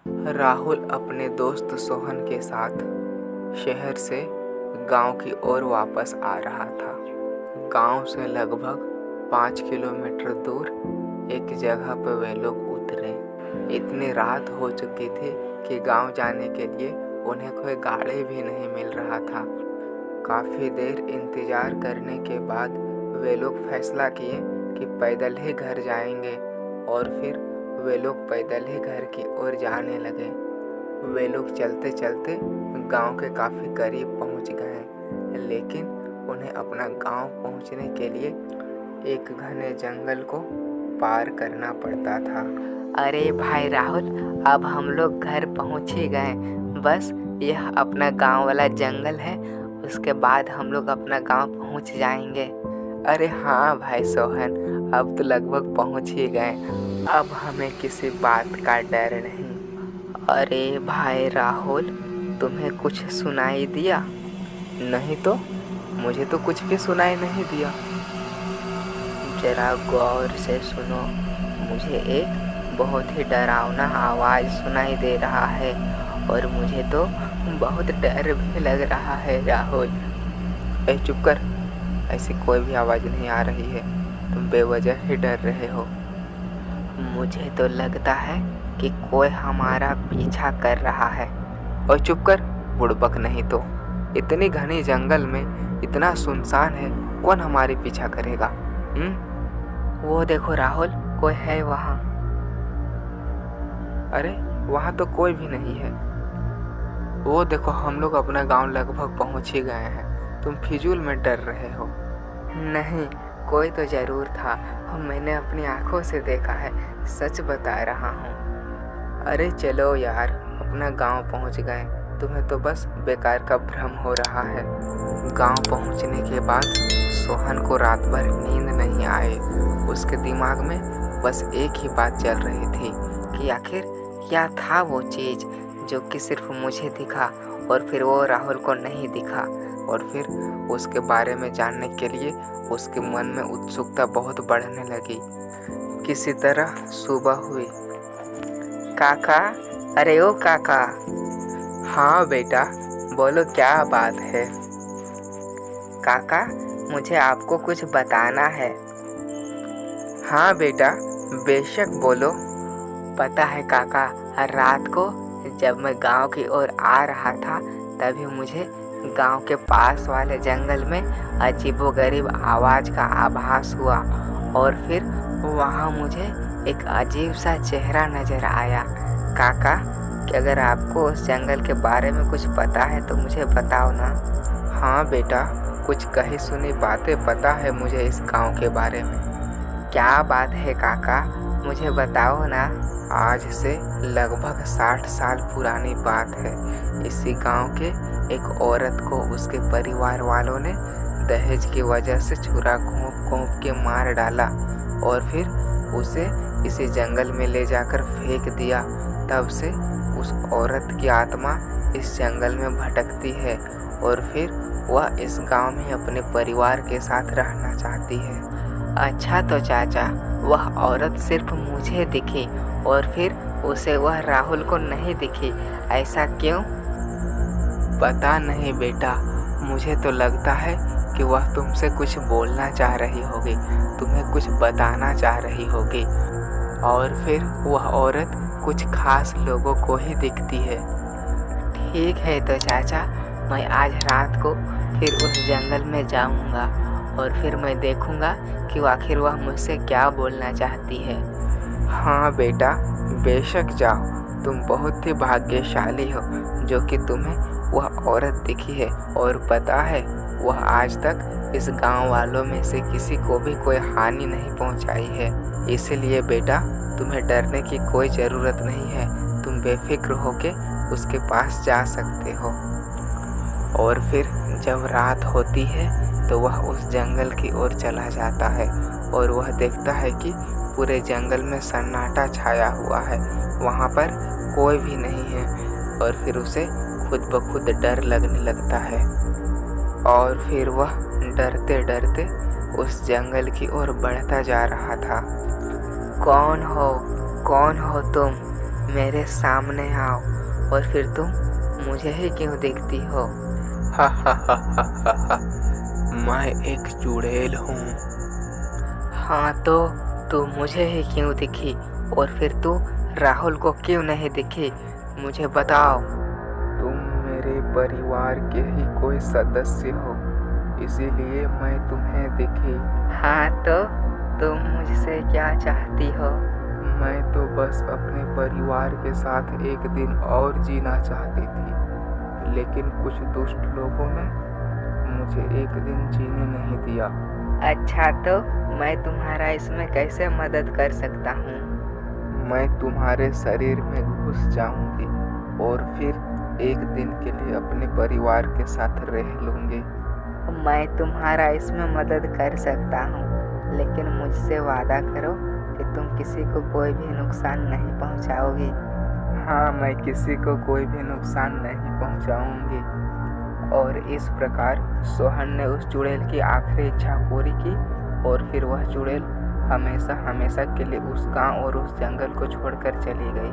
राहुल अपने दोस्त सोहन के साथ शहर से गांव की ओर वापस आ रहा था। गांव से लगभग 5 किलोमीटर दूर एक जगह पर वे लोग उतरे। इतनी रात हो चुकी थी कि गांव जाने के लिए उन्हें कोई गाड़ी भी नहीं मिल रहा था। काफ़ी देर इंतज़ार करने के बाद वे लोग फैसला किए कि पैदल ही घर जाएंगे और फिर वे लोग पैदल ही घर की ओर जाने लगे। वे लोग चलते चलते गांव के काफ़ी करीब पहुंच गए, लेकिन उन्हें अपना गांव पहुंचने के लिए एक घने जंगल को पार करना पड़ता था। अरे भाई राहुल, अब हम लोग घर पहुंच ही गए। बस यह अपना गांव वाला जंगल है, उसके बाद हम लोग अपना गांव पहुंच जाएंगे। अरे हाँ भाई सोहन, अब तो लगभग पहुंच ही गए। अब हमें किसी बात का डर नहीं। अरे भाई राहुल, तुम्हें कुछ सुनाई दिया? नहीं तो, मुझे तो कुछ भी सुनाई नहीं दिया। जरा गौर से सुनो, मुझे एक बहुत ही डरावना आवाज़ सुनाई दे रहा है और मुझे तो बहुत डर भी लग रहा है राहुल। चुप कर, ऐसी कोई भी आवाज़ नहीं आ रही है। तुम बेवजह ही डर रहे हो। मुझे तो लगता है कि कोई हमारा पीछा कर रहा है। और चुप कर, बुड़बक नहीं तो। इतनी घनी जंगल में इतना सुनसान है, कौन हमारे पीछा करेगा? वो देखो राहुल, कोई है वहाँ। अरे वहाँ तो कोई भी नहीं है। वो देखो, हम लोग अपना गांव लगभग पहुँच ही गए हैं। तुम फिजूल में डर रहे हो। नहीं, कोई तो ज़रूर था। मैंने अपनी आंखों से देखा है, सच बता रहा हूँ। अरे चलो यार, अपना गांव पहुँच गए। तुम्हें तो बस बेकार का भ्रम हो रहा है। गांव पहुँचने के बाद सोहन को रात भर नींद नहीं आए। उसके दिमाग में बस एक ही बात चल रही थी कि आखिर क्या था वो चीज़ जो कि सिर्फ मुझे दिखा और फिर वो राहुल को नहीं दिखा। और फिर उसके बारे में जानने के लिए उसके मन में उत्सुकता बहुत बढ़ने लगी। किसी तरह सुबह हुई। काका, अरे ओ काका। हाँ बेटा, बोलो क्या बात है? काका, मुझे आपको कुछ बताना है। हाँ बेटा, बेशक बोलो। पता है काका, रात को जब मैं गांव की ओर आ रहा था तभी मुझे गांव के पास वाले जंगल में अजीबोगरीब आवाज़ का आभास हुआ और फिर वहाँ मुझे एक अजीब सा चेहरा नज़र आया। काका, कि अगर आपको उस जंगल के बारे में कुछ पता है तो मुझे बताओ ना। हाँ बेटा, कुछ कही सुनी बातें पता है मुझे इस गांव के बारे में। क्या बात है काका, मुझे बताओ ना। आज से लगभग 60 साल पुरानी बात है। इसी गांव के एक औरत को उसके परिवार वालों ने दहेज की वजह से छुरा घोंप के मार डाला और फिर उसे इसी जंगल में ले जाकर फेंक दिया। तब से उस औरत की आत्मा इस जंगल में भटकती है और फिर वह इस गांव में अपने परिवार के साथ रहना चाहती है। अच्छा तो चाचा, वह औरत सिर्फ मुझे दिखी और फिर उसे वह राहुल को नहीं दिखी, ऐसा क्यों? पता नहीं बेटा, मुझे तो लगता है कि वह तुमसे कुछ बोलना चाह रही होगी, तुम्हें कुछ बताना चाह रही होगी। और फिर वह औरत कुछ खास लोगों को ही दिखती है। ठीक है तो चाचा, मैं आज रात को फिर उस जंगल में जाऊंगा और फिर मैं देखूंगा कि आखिर वह मुझसे क्या बोलना चाहती है। हाँ बेटा, बेशक जाओ। तुम बहुत ही भाग्यशाली हो जो कि तुम्हें वह औरत दिखी है। और पता है, वह आज तक इस गांव वालों में से किसी को भी कोई हानि नहीं पहुंचाई है। इसलिए बेटा, तुम्हें डरने की कोई ज़रूरत नहीं है। तुम बेफिक्र होके उसके पास जा सकते हो। और फिर जब रात होती है तो वह उस जंगल की ओर चला जाता है और वह देखता है कि पूरे जंगल में सन्नाटा छाया हुआ है, वहाँ पर कोई भी नहीं है। और फिर उसे खुद ब खुद डर लगने लगता है और फिर वह डरते डरते उस जंगल की ओर बढ़ता जा रहा था। कौन हो तुम? मेरे सामने आओ और फिर तुम मुझे ही क्यों देखती हो? हा हा हा हा हा हा। मैं एक चुड़ैल हूँ। हाँ तो तू मुझे ही क्यों दिखी और फिर तू राहुल को क्यों नहीं दिखी? मुझे बताओ। तुम मेरे परिवार के ही कोई सदस्य हो, इसीलिए मैं तुम्हें दिखी। हाँ तो तुम मुझसे क्या चाहती हो? मैं तो बस अपने परिवार के साथ एक दिन और जीना चाहती थी, लेकिन कुछ दुष्ट लोगों ने मुझे एक दिन जीने नहीं दिया। अच्छा तो मैं तुम्हारा इसमें कैसे मदद कर सकता हूँ? मैं तुम्हारे शरीर में घुस जाऊंगी और फिर एक दिन के लिए अपने परिवार के साथ रह लूंगी। मैं तुम्हारा इसमें मदद कर सकता हूँ, लेकिन मुझसे वादा करो कि तुम किसी को कोई भी नुकसान नहीं पहुँचाओगी। हाँ, मैं किसी को कोई भी नुकसान नहीं पहुंचाऊंगी। और इस प्रकार सोहन ने उस चुड़ैल की आखिरी इच्छा पूरी की और फिर वह चुड़ैल हमेशा हमेशा के लिए उस गांव और उस जंगल को छोड़कर चली गई।